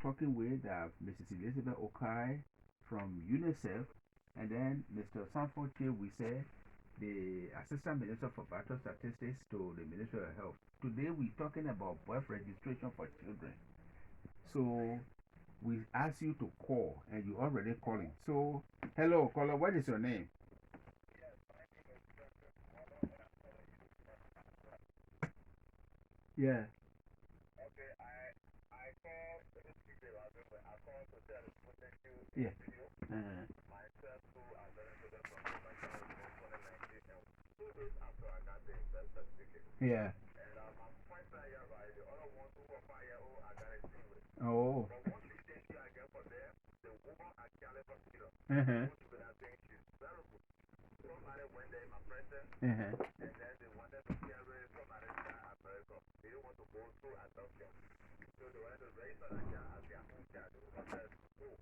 talking with Mrs. Elizabeth Okai from UNICEF, and then Mr. Sanford here, we said the Assistant Minister for Vital Statistics to the Ministry of Health. Today we're talking about birth registration for children. So we ask you to call, and you're already calling. So, hello, caller, what is your name? Yeah. Yeah. Uh, yeah. Oh. Uh-huh. Uh-huh.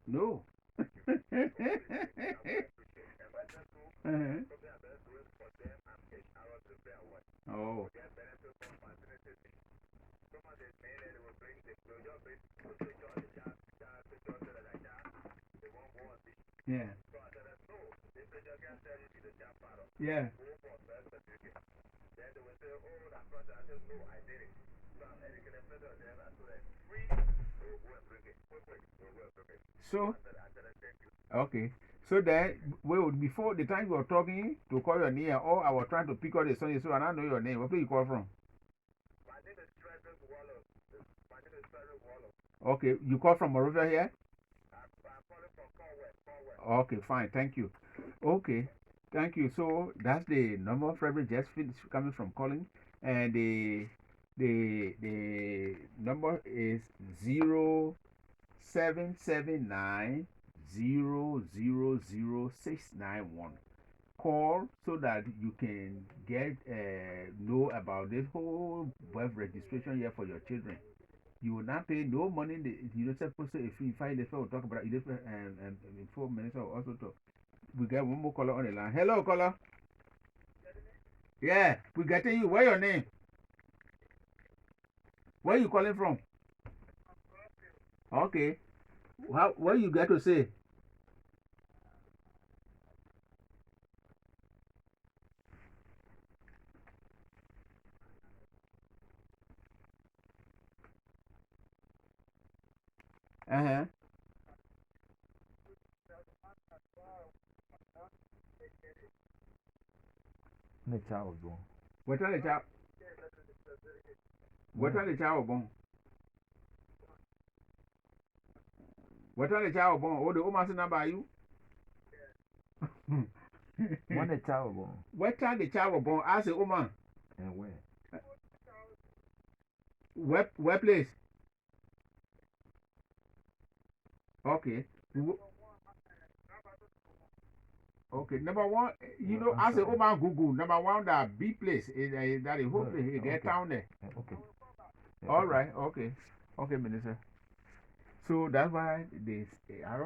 No. Uh-huh. Oh. Yeah. Yeah. So, okay. So then, well, before the time you were talking to call your name, or I was trying to pick out the son, so I don't know your name. Where do you call from? Okay, you call from Morovia here? Okay, fine, thank you. Okay, thank you. So that's the number of Reverend just finished coming from calling, and the number is 0779000691. Call so that you can get know about this whole birth registration here for your children. You will not pay no money. You know, supposed to, if you find this, we'll talk about it in 4 minutes or also talk. We get one more caller on the line. Hello, caller. Yeah, we getting you. Where your name? Where you calling from? Okay. What you got to say? Uh-huh. The child was born. What are the child? What are the child born? What are the child born? Oh, the woman's number you? When the child was born. What are the child born? Ask a woman. And where? Where place? Okay. Okay, number one, you know, as a woman Google, number one, that B place is that is hopefully he get down there. Okay. All right, okay, okay, Minister. So that's why this I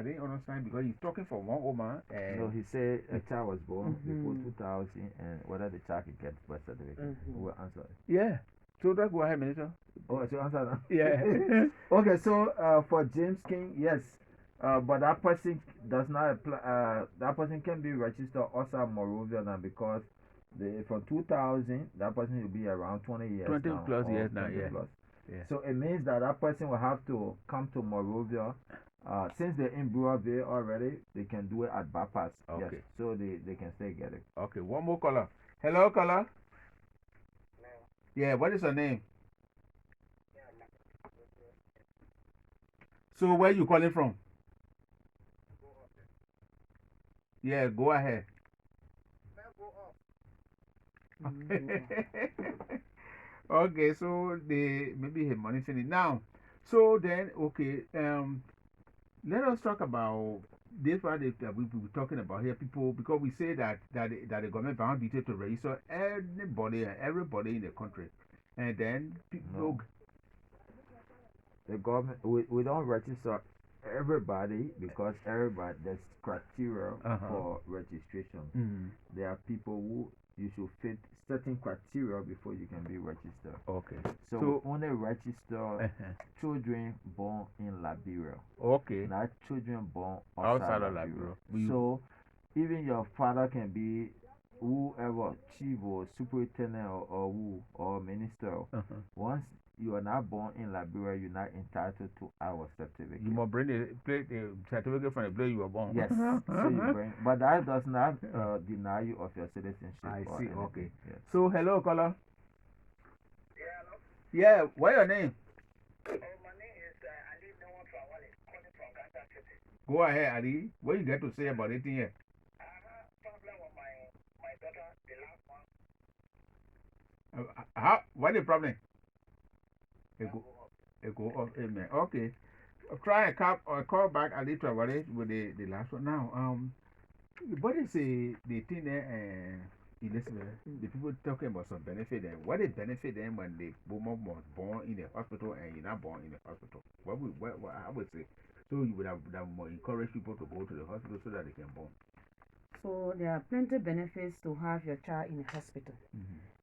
didn't understand because he's talking for one woman and No, he said a child was born before 2000 and whether the child can get birth certificate. We'll answer it. yeah. So that's go ahead, Minister. Oh, so answer that? Yeah. Okay, so for James King, yes. But that person does not apply, that person can be registered outside Morovia now because from 2000, that person will be around 20 years 20 now. plus or years now, 20 yeah. plus. Yeah. So it means that that person will have to come to Morovia. Since they're in Brewerville already, they can do it at bypass. Okay. Yes, so they can still get it. Okay, one more caller. Hello, caller. Yeah, what is your name? So where you calling from? Yeah, go ahead. Okay, so the maybe his money finished now. So then, okay, let us talk about this one that we were talking about here. People, because we say that the government bound detail to register anybody and everybody in the country, and then people. No. The government, we don't register everybody because everybody, there's criteria for registration. Mhm. There are people who you should fit certain criteria before you can be registered. Okay. So we only register children born in Liberia. Okay. Not children born Outside outside of Liberia. Liberia. So even your father can be whoever, chief or superintendent or who or minister. Once you are not born in Liberia, you're not entitled to our certificate. You must bring the certificate from the place you were born. Yes, so you bring, but that does not deny you of your citizenship. I or see. anything. Okay. Yes. So hello, caller. Yeah, what your name? Oh, my name is Ali Noah Fawale, calling from Gaza City. Go ahead, Ali. What you got to say about it here? I have a problem with my daughter, the last one. What the problem? It go off. Amen. Okay. Try a call back a little about with the last one. Now, what is the thing there, Elizabeth? The people talking about some benefit then. What is benefit then when the woman was born in the hospital and you're not born in the hospital? What I would say. So you would have more encourage people to go to the hospital so that they can born. So there are plenty benefits to have your child in the hospital.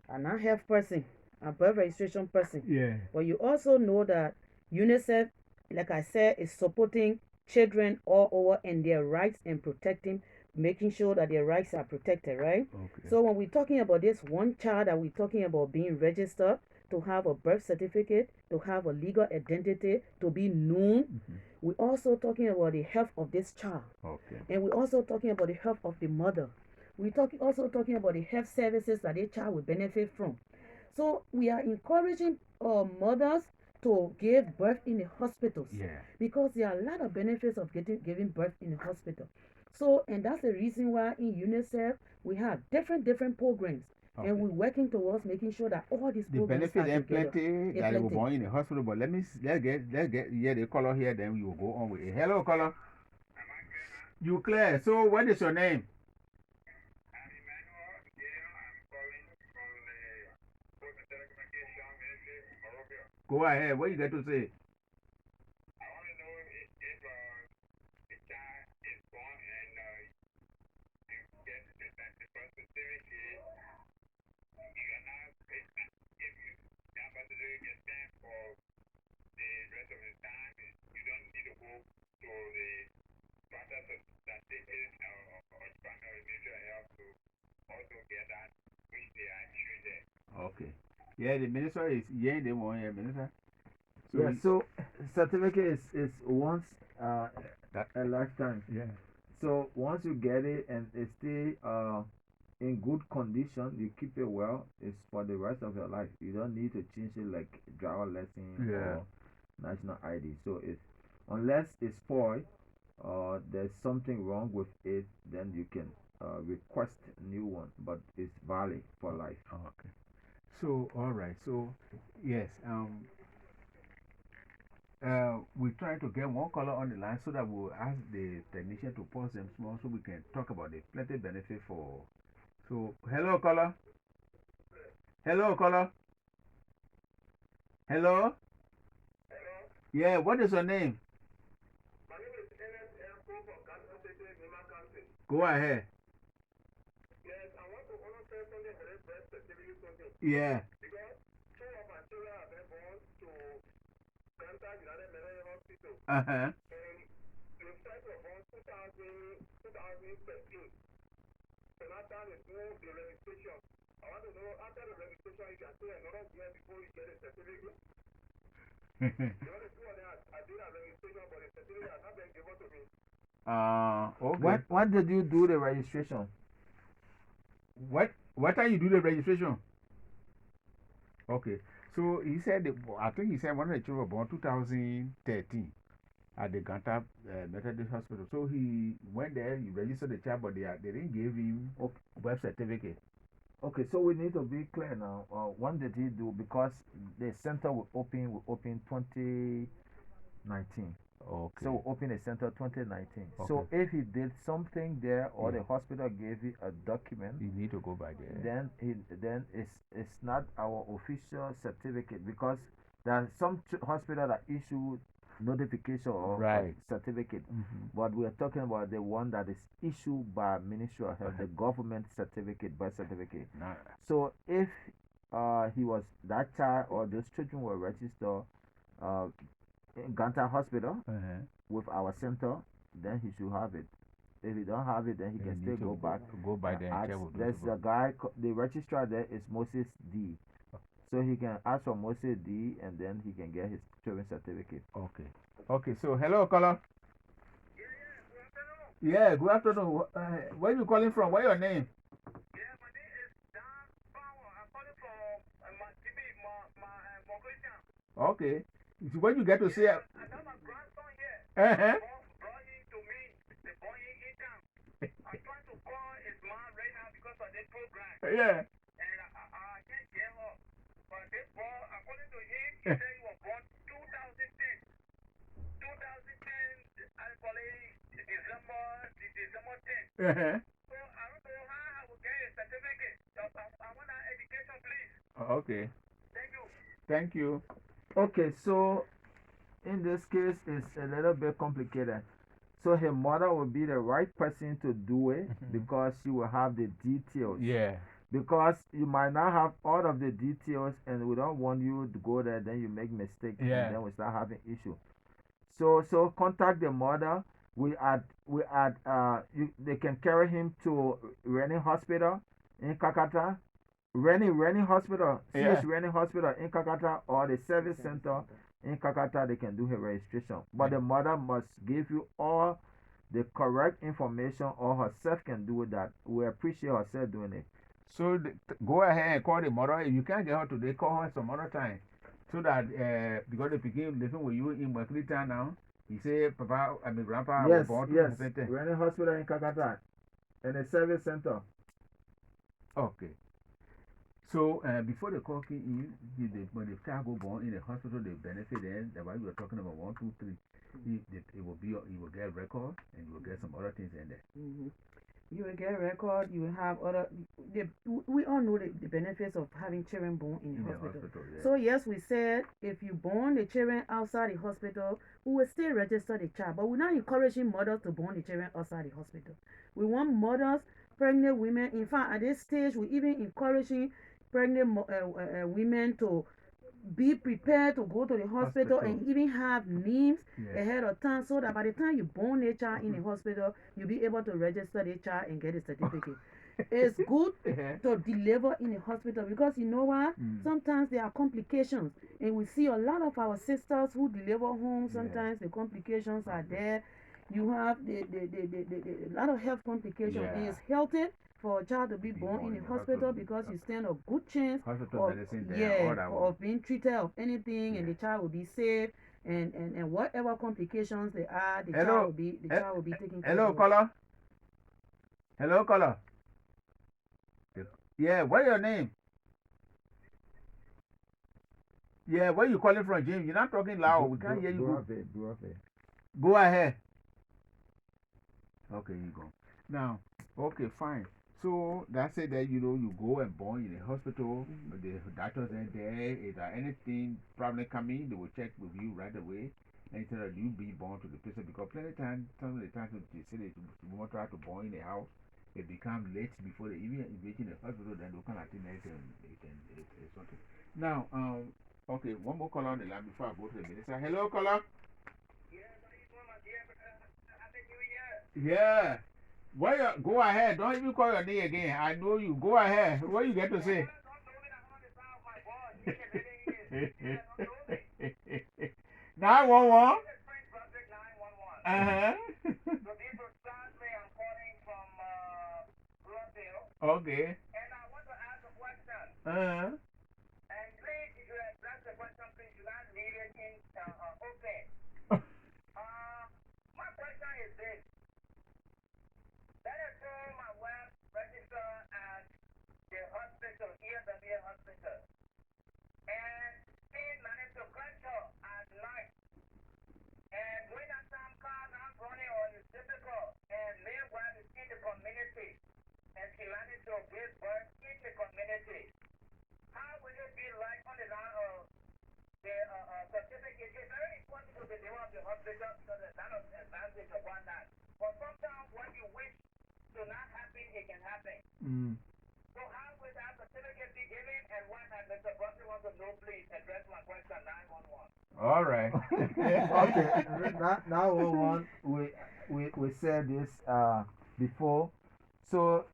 And a health person, a birth registration person. Yeah. But you also know that UNICEF, like I said, is supporting children all over and their rights and protecting, making sure that their rights are protected, right? Okay. So when we're talking about this one child that we're talking about being registered, to have a birth certificate, to have a legal identity, to be known, we're also talking about the health of this child. Okay. And we're also talking about the health of the mother. We're also talking about the health services that the child will benefit from. So we are encouraging mothers to give birth in the hospitals. Yeah. Because there are a lot of benefits of giving birth in the hospital. So, and that's the reason why in UNICEF we have different programs. Okay. And we're working towards making sure that all these The programs benefit are and together. plenty that they were born in the hospital, but let's get the caller here, then we will go on with it. Hello, caller. You clear? So what is your name? I'm Emmanuel. I'm calling from the Post and Telecommunication Ministry, Morocco. Go ahead. What you got to say? I want to know if the child is born and you get the birth certificate. You are not pregnant. If you that birth certificate stand for the rest of the time, you don't need to go to the process that taken or primary ministry health to also get that which they are choosing. Okay. Yeah, the minister is the one here, minister. So yeah, so certificate is once a lifetime. Yeah. So once you get it and it stay in good condition, you keep it well, it's for the rest of your life. You don't need to change it like driver lesson or national ID. So it's unless it's spoiled or there's something wrong with it, then you can request a new one, but it's valid for life. Okay. So all right. So yes. We try to get one caller on the line so that we'll ask the technician to pause them small so we can talk about the plenty benefit for. So, hello, caller. Hello, caller. Hello? Yeah, what is your name? My name is Ernest from Kansas City, Nima County. Go ahead. Yes, I want to honor something for the birth certificate something. Yeah. Because two of my children have been born to Kansas United Medical Hospital. Uh-huh. And the first was born 2013. So now time is moved the registration. I want to know after the registration you can stay another year before you get a certificate. The other two of them I did a registration but the certificate has not been given to me. Okay. When did you do the registration? What time you do the registration? Okay. So he said, I think he said one of the children were born 2013 at the Ganta Methodist Hospital. So he went there, he registered the child, but they didn't give him birth certificate. Okay, so we need to be clear now. When did he do? Because the center will open 2019. Okay. So we open a center 2019. Okay. So if he did something there or the hospital gave you a document, you need to go by there. Then it's not our official certificate because there are some hospitals that issue notification or Right. certificate. But we are talking about the one that is issued by Ministry of Health, the government certificate, birth certificate. Nah. So if he was that child or those children were registered in Ganta Hospital with our center, then he should have it. If he don't have it, then he can still go back. Go by there and check with There's a guy, the registrar there is Moses D. So he can ask for Moses D, and then he can get his children's certificate. Okay. Okay, so hello, caller. Yeah, good afternoon. Where are you calling from? What's your name? yeah, my name is Dan Power. I'm calling from my TV, my Okay. So when you get to see I got my grandson here. Brought him to me. They brought him in town. I'm trying to call his mom right now because of this program. Yeah. And I can't get her. But this boy, according to him, he said he was born 2010. 2010, actually, December 10th. So I don't know how I will get a certificate. I want an education, please. Okay. Thank you. Thank you. Okay, so in this case, it's a little bit complicated. So her mother will be the right person to do it because she will have the details. Yeah. Because you might not have all of the details, and we don't want you to go there, then you make mistakes, and then we start having issues. So contact the mother. They can carry him to Rennie Hospital in Kakata. Rennie Hospital, CS Rennie Hospital in Kakata, or the service center in Kakata. They can do her registration. But the mother must give you all the correct information, or herself can do that. We appreciate herself doing it. So go ahead and call the mother. If you can't get her today, call her some other time. So that, because the begin living with you in Maklita now, he said, Papa, Grandpa, yes, was born yes, Rennie Hospital in Kakata, and the service center. Okay. So, before the call came in, when the child go born in the hospital, they benefit then. That's why we were talking about 1, 2, 3. It will get record, and you will get some other things in there. You will get record, you will have other, we all know the benefits of having children born in the hospital. Yeah. So yes, we said if you born the children outside the hospital, we will still register the child, but we're not encouraging mothers to born the children outside the hospital. We want mothers, pregnant women, in fact at this stage we're even encouraging pregnant women to be prepared to go to the hospital and even have names ahead of time, so that by the time you born a child in the hospital, you'll be able to register the child and get a certificate. It's good to deliver in the hospital because you know what? Sometimes there are complications, and we see a lot of our sisters who deliver home. Sometimes the complications are there. You have a lot of health complications. It is healthy for a child to be born in the hospital because you stand a good chance of being treated of anything, and the child will be safe, and whatever complications there are, the child will be taken care of. Hello, caller. Hello, caller. Yeah, what's your name? Yeah, where you calling from, James? You're not talking loud. We can't hear you. Go ahead. Okay, you go. Now, okay, fine. So that's it that you go and born in a hospital. The doctors are there. If there anything problem coming, they will check with you right away. Instead of you being born to the person, because plenty of times, some of the times they say they want to try to born in a house, it becomes late before they even reach in the hospital. Then they can't attend it's something. Now, okay, one more call on the line before I go to the minister. Hello, caller. Yeah. Go ahead. Don't even call your name again. I know you. Go ahead. What you get to say? 911. Okay. And I want to ask a question. And please, if you address the question, please do not leave it in open. My question is this. Let us say my wife register at the hospital, ESW hospital, and she managed to catch her at night. And when that time cars are running or it's difficult, and meanwhile is in the community, and she managed to give birth in the community, how will it be like on the line of the certificate? It's very important to the hospital, so there's a lot of advantage upon that. But sometimes what you wish to not happen, it can happen. So how will that certificate be given, and what Mr. Bussey wants to know, please address my question 911. All right. Okay, now we said this before. So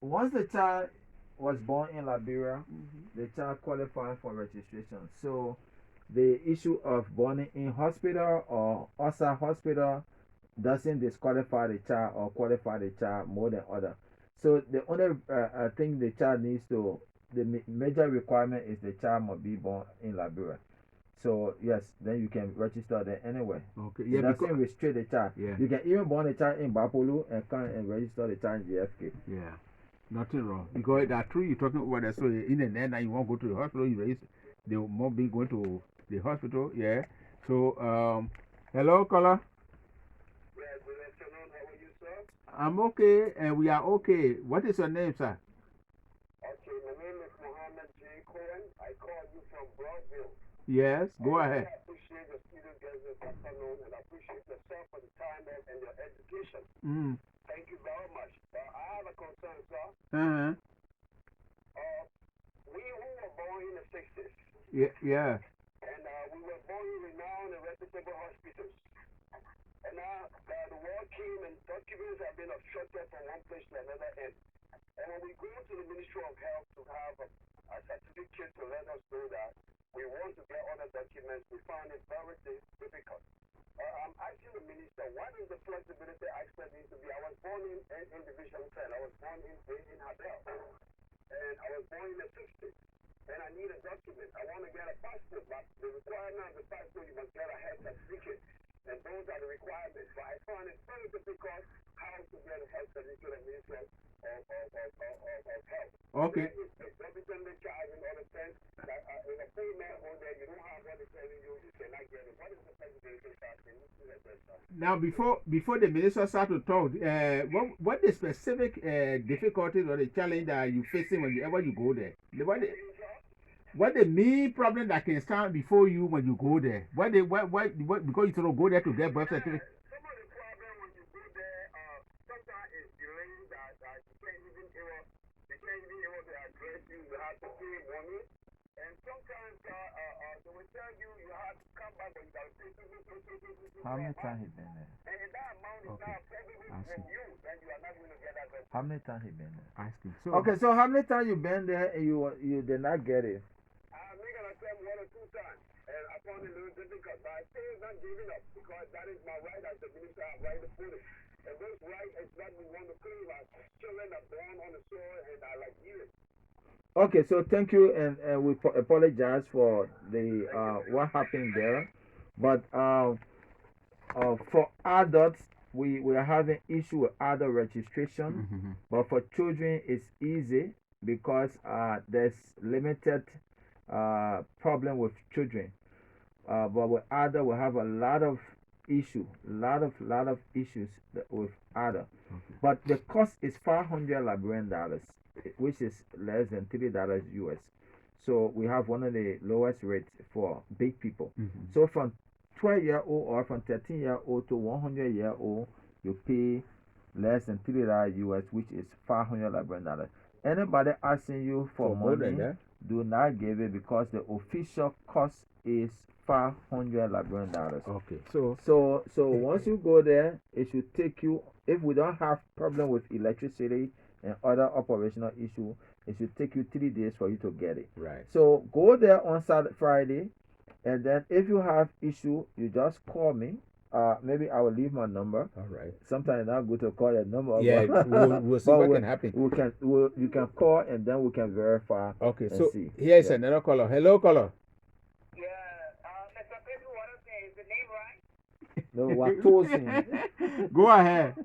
once the child was born in Liberia, the child qualified for registration. So the issue of born in hospital or outside hospital doesn't disqualify the child or qualify the child more than other. So the only thing the child needs to, the major requirement is the child must be born in Liberia. So yes, then you can register there anyway. Okay. It doesn't restrict the child. Yeah. You can even born a child in Bapolu and come and register the child in JFK. Yeah. Nothing wrong. Because that's true, you're talking about that. So in the end, you won't go to the hospital, you register. They won't be going to the hospital. Yeah. So, hello, caller. Yeah, good afternoon. How are you, sir? I'm okay, and we are okay. What is your name, sir? Okay, my name is Mohammed J. Cohen. I call you from Broadville. Yes, go ahead. I appreciate the student guests this afternoon, and I appreciate yourself for the time and your education. Thank you very much. I have a concern, sir. We who were born in the 60s, Yeah. and we were born in renowned and reputable hospitals. And now the war came and documents have been obstructed from one place to another end. And when we go to the Ministry of Health to have a certificate to let us know that we want to get other documents, we find it very difficult. I'm asking the minister, what is the flexibility aspect need to be? I was born in Division 10. I was born in Habel. And I was born in the 60s. And I need a document. I want to get a passport, but the requirement of the passport, you must get a health certificate. And those are the requirements. But I find it very difficult how to get a health certificate and Ministry of Health. Okay. Representative charge in other sense that in a full man on there, you don't have any telling you cannot get it. What is the flexibility factor? Now, before the minister start to talk, what the specific difficulties or the challenge that you facing whenever you go there? What the main problem that can stand before you when you go there? What because you sort of go there to get birth certificate? Some of the problem when you go there, sometimes it's delaying that you can't even able to address you. You have to pay money, and sometimes they will tell you have to come back, but you got to pay. How many times he been there? And that amount is not probably from you, then you are not going to get that. How many times he been there? Asking. Okay, so how many times you been there and you did not get it? I'm not going to tell 1 or 2 times, and I found it a little difficult, but I still not giving up because that is my right as the minister. I have right to put it. And those rights is that we want to claim as children are born on the soil and are like you. Okay, so thank you, and we apologize for the what happened there, but for adults we are having issue with adult registration, but for children it's easy because there's limited problem with children, but with adult we have a lot of issue, lot of issues with adult. But the cost is $500 Liberian dollars, which is less than $3 US. So we have one of the lowest rates for big people. So from 12-year-old or from 13-year-old to 100-year-old, you pay less than $3 US, which is $500 Liberian dollars. Anybody asking you for money, do not give it because the official cost is $500 Liberian dollars. Okay. So once you go there, it should take you, if we don't have problem with electricity and other operational issue, it should take you 3 days for you to get it. Right. So go there on Friday, and then if you have issue, you just call me. Maybe I will leave my number. All right. Sometimes it's not good to call your number. Yeah, we'll see what can happen. You can call and then we can verify. Okay, and so see. Here is another caller. Hello, caller. Yeah, Mr. Pedro, what is the name right? No, Watosin. Go ahead.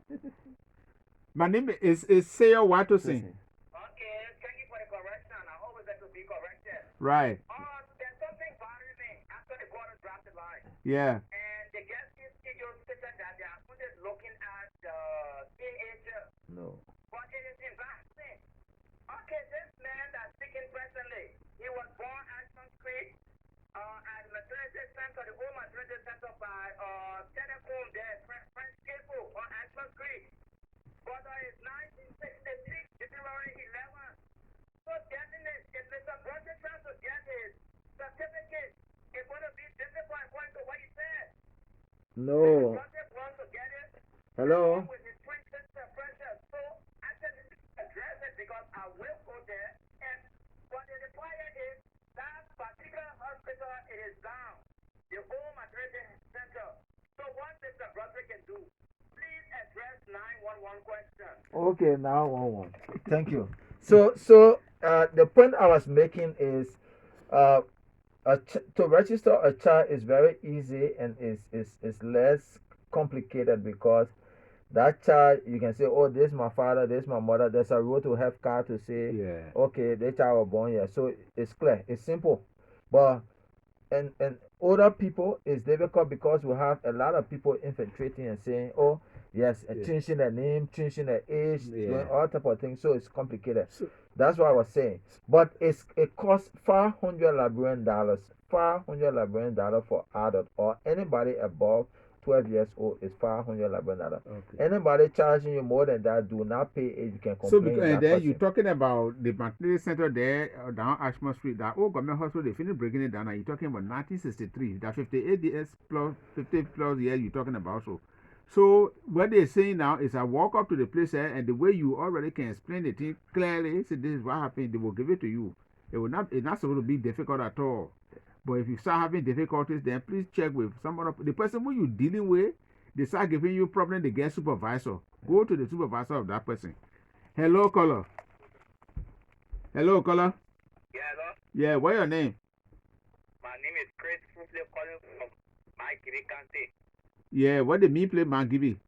My name is Sayo Watosin. Okay, thank you for the correction. I always have to be corrected. Right. There's something bothering me after the border dropped the line. Yeah. And the guest studio said that they are looking at the teenager. No. But it is embarrassing. Okay, this man that's speaking presently, he was born at some street at Maternity Center, the old Maternity Center by No. Project wants to get it. Hello. With his twin sister precious. So I said address it because I will go there. And what they require is that particular hospital it is down. The whole maternity center. So what Mr. Broderick can do, please address 911 question. Okay, now one. Thank you. So, the point I was making is, uh, to register a child is very easy and is less complicated because that child you can say, oh, this is my father, this is my mother. There's a road to health card to say, Yeah. okay, this child was born here. So it's clear, it's simple. But and older people is difficult because we have a lot of people infiltrating and saying, oh yes, changing the name, changing the age, doing all type of things. So it's complicated. So, That's what I was saying. But it costs $500 $500 for adult or anybody above 12 years old is $500. okay. Anybody charging you more than that, do not pay it. You can So, complain. and then you're talking about the maternity center there down Ashmore Street, that old government hospital, they finished breaking it down. Now you're talking about 1963, that 58 years plus 50 plus years you're talking about. So what they're saying now is I walk up to the place there, and the way you already can explain the thing clearly, say this is what happened, they will give it to you. It's not supposed to be difficult at all. But if you start having difficulties, then please check with someone. The person who you're dealing with, they start giving you problem, they get supervisor. Go to the supervisor of that person. Hello, caller. Hello, caller. Yeah, hello. Yeah, what's your name? My name is Chris Fufle calling from Mike County. Yeah, what the me play man give you?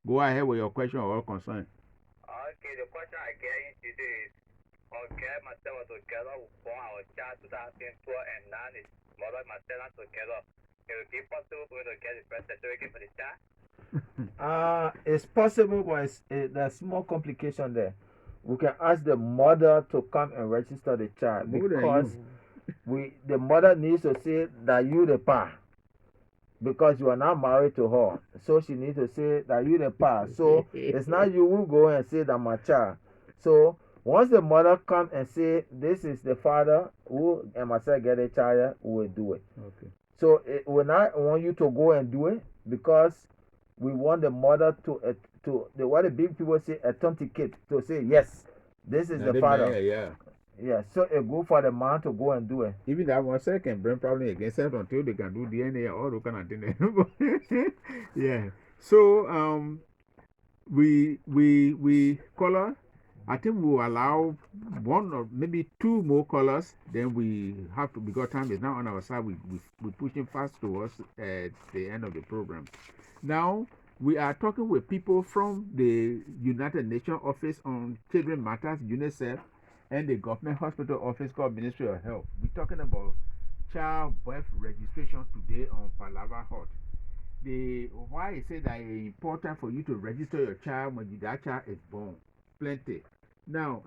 Go ahead with your question or concern. Okay, the question I get into is, okay, myself was together for our child 2012 and now is mother myself together. It would be possible for me to get the birth certificate for the child? It's possible, but there's more complication there. We can ask the mother to come and register the child because the mother needs to say that you the pa, because you are not married to her. So she needs to say that you the pa. So it's not you who go and say that my child. So once the mother come and say this is the father who and myself get a child, we will do it. Okay. So we not want you to go and do it because we want the mother what the big people say, authenticate, to say yes, this is the father. Yeah, so it go for the man to go and do it. Even that one can bring problem against it until they can do DNA or all those kind of things. Yeah. So we caller, I think we will allow one or maybe two more callers. Then we have to, because time is now on our side. We're pushing fast towards the end of the program. Now we are talking with people from the United Nations Office on Children Matters, UNICEF, and the government hospital office called Ministry of Health. We're talking about child birth registration today on Palava Hot. Why I say that it's important for you to register your child when that child is born. Plenty. Now,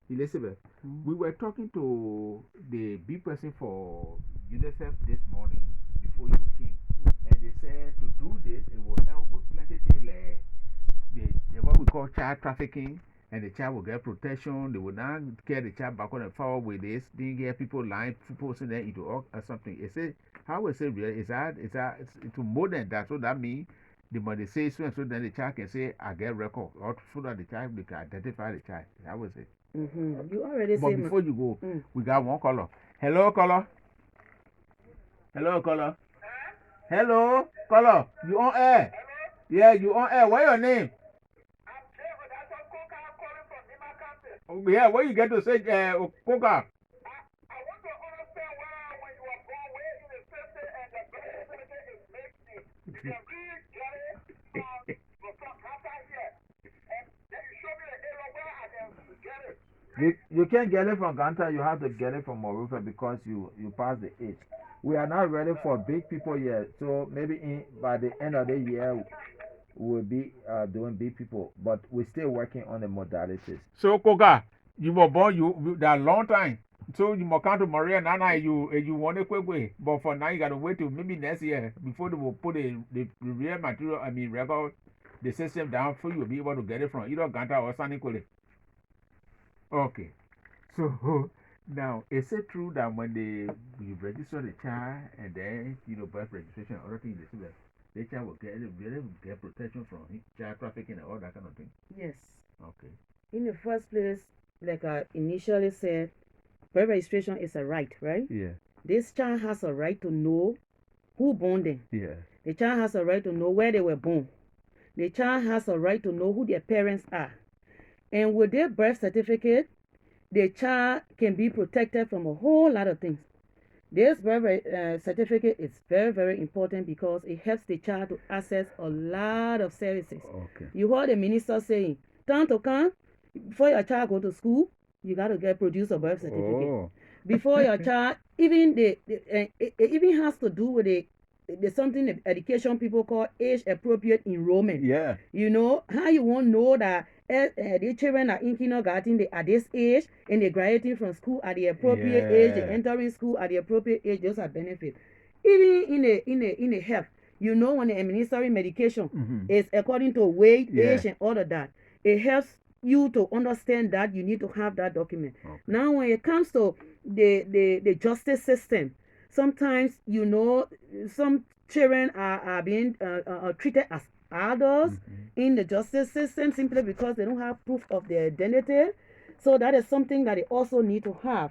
Elizabeth, we were talking to the big person for UNICEF this morning before you came, and they said to do this, it will help with plenty things like what we call child trafficking, and the child will get protection. They will not carry the child back on and forward with this. Didn't get people lying, posting them into or something. It says, how we say real is that it's more than that. So that means the mother says so, and so then the child can say, I get record, or so that the child can identify the child. I would say. You already said. But before you go, we got one caller. Hello, caller. Hello, caller. Hello, caller. You on air? Yeah, you on air. What's your name? Oh, yeah, what you get to say, Coca? I want to understand where when you were born, where in the system and the birth certificate is missing. You can really get it from after here. And then you show me the area where I can get it. You can't get it from Ganta, you have to get it from Morufa because you passed the age. We are not ready for big people yet, so maybe by the end of the year we'll be doing big people, but we're still working on the modalities. So, Coca, you were born that long time. So you must come to Maria Nana, you want a quick way. But for now, you got to wait till maybe next year before they will put the real material, record the system down for you to be able to get it from either Ganta or Sandy Kole. Okay. So Now, is it true that when you register the child and then, birth registration and other things, they say that the child will get protection from child trafficking and all that kind of thing? Yes. Okay. In the first place, like I initially said, birth registration is a right, right? Yeah. This child has a right to know who born them. Yeah. The child has a right to know where they were born. The child has a right to know who their parents are. And with their birth certificate, the child can be protected from a whole lot of things. This birth certificate is very, very important because it helps the child to access a lot of services. Okay. You heard the minister saying, time to come, before your child go to school, you got to produce a birth certificate. Oh. Before your child, even it even has to do with the something the education people call age appropriate enrollment. Yeah. You know how you won't know that the children are in kindergarten, they are this age, and they're graduating from school at the appropriate age, they're entering school at the appropriate age. Those are benefits. Even in a health, you know, when they're administering medication, it's according to weight, age, and all of that. It helps you to understand that you need to have that document. Okay. Now, when it comes to the justice system, sometimes, you know, some children are being treated as adults in the justice system simply because they don't have proof of their identity. So that is something that they also need to have.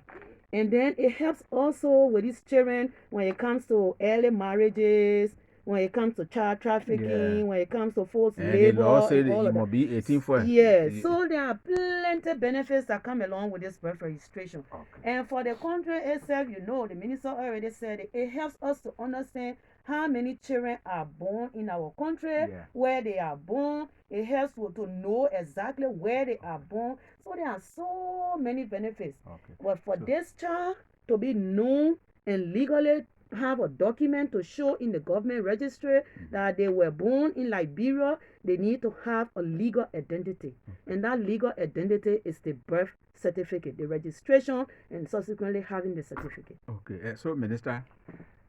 And then it helps also with these children when it comes to early marriages, when it comes to child trafficking, when it comes to forced And labor, the law said and all you of that. must be 18 for Yeah, so there are plenty benefits that come along with this birth registration. Okay. And for the country itself, you know, the minister already said it helps us to understand how many children are born in our country, where they are born. It helps to know exactly where they are born. So there are so many benefits. Okay. But for this child to be known and legally have a document to show in the government registry that they were born in Liberia, they need to have a legal identity. And that legal identity is the birth certificate, the registration, and subsequently having the certificate. Okay. So, Minister,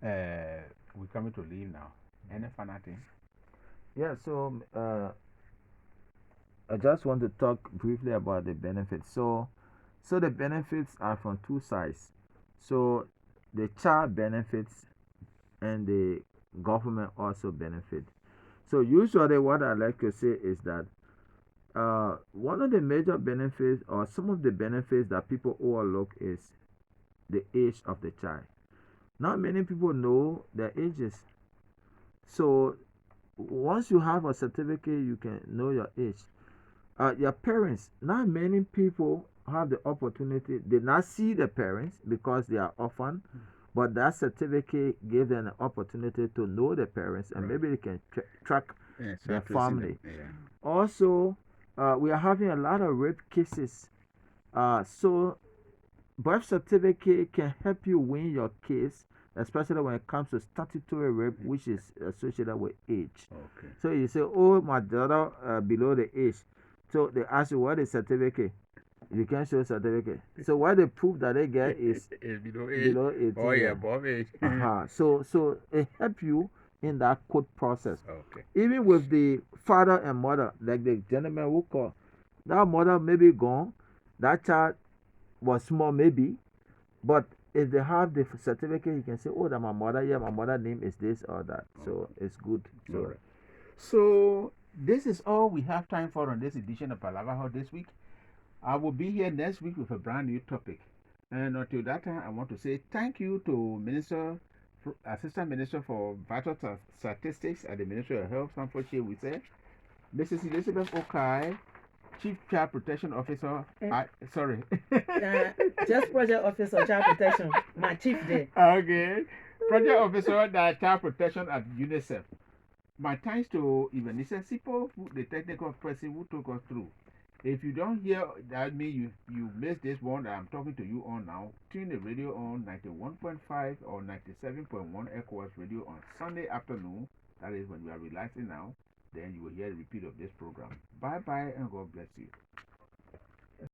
we're coming to leave now. Any final thing? Yeah, so I just want to talk briefly about the benefits. So the benefits are from two sides. So the child benefits and the government also benefit. So usually what I like to say is that one of the major benefits or some of the benefits that people overlook is the age of the child. Not many people know their ages. So once you have a certificate, you can know your age. Your parents, not many people have the opportunity. They not see the parents because they are orphan, but that certificate gives them an opportunity to know the parents and maybe they can track their family. Also, we are having a lot of rape cases. So birth certificate can help you win your case, especially when it comes to statutory rape, which is associated with age. Okay. So you say, oh, my daughter below the age. So they ask you, what is certificate? You can't show certificate. So what they prove that they get is below 18. Oh, yeah, above age. So it helps you in that court process. Okay. Even with the father and mother, like the gentleman who called, that mother may be gone, that child was small maybe, but if they have the certificate, you can say, oh, that my mother, yeah, my mother name is this or that. So it's good. So, right. So this is all we have time for on this edition of Palava this week. I will be here next week with a brand new topic. And until that time, I want to say thank you to Assistant Minister for Vital Statistics at the Ministry of Health, Sanford, Wesseh, Mrs. Elizabeth Okai, Chief Child Protection Officer. Sorry. Just Project Officer Child Protection, my chief there. Okay. Project Officer Child Protection at UNICEF. My thanks to Evanisa Sipo, the technical person who took us through. If you don't hear, that means you missed this one that I'm talking to you on now. Tune the radio on 91.5 or 97.1 Echoes radio on Sunday afternoon. That is when we are relaxing now. Then you will hear a repeat of this program. Bye-bye and God bless you.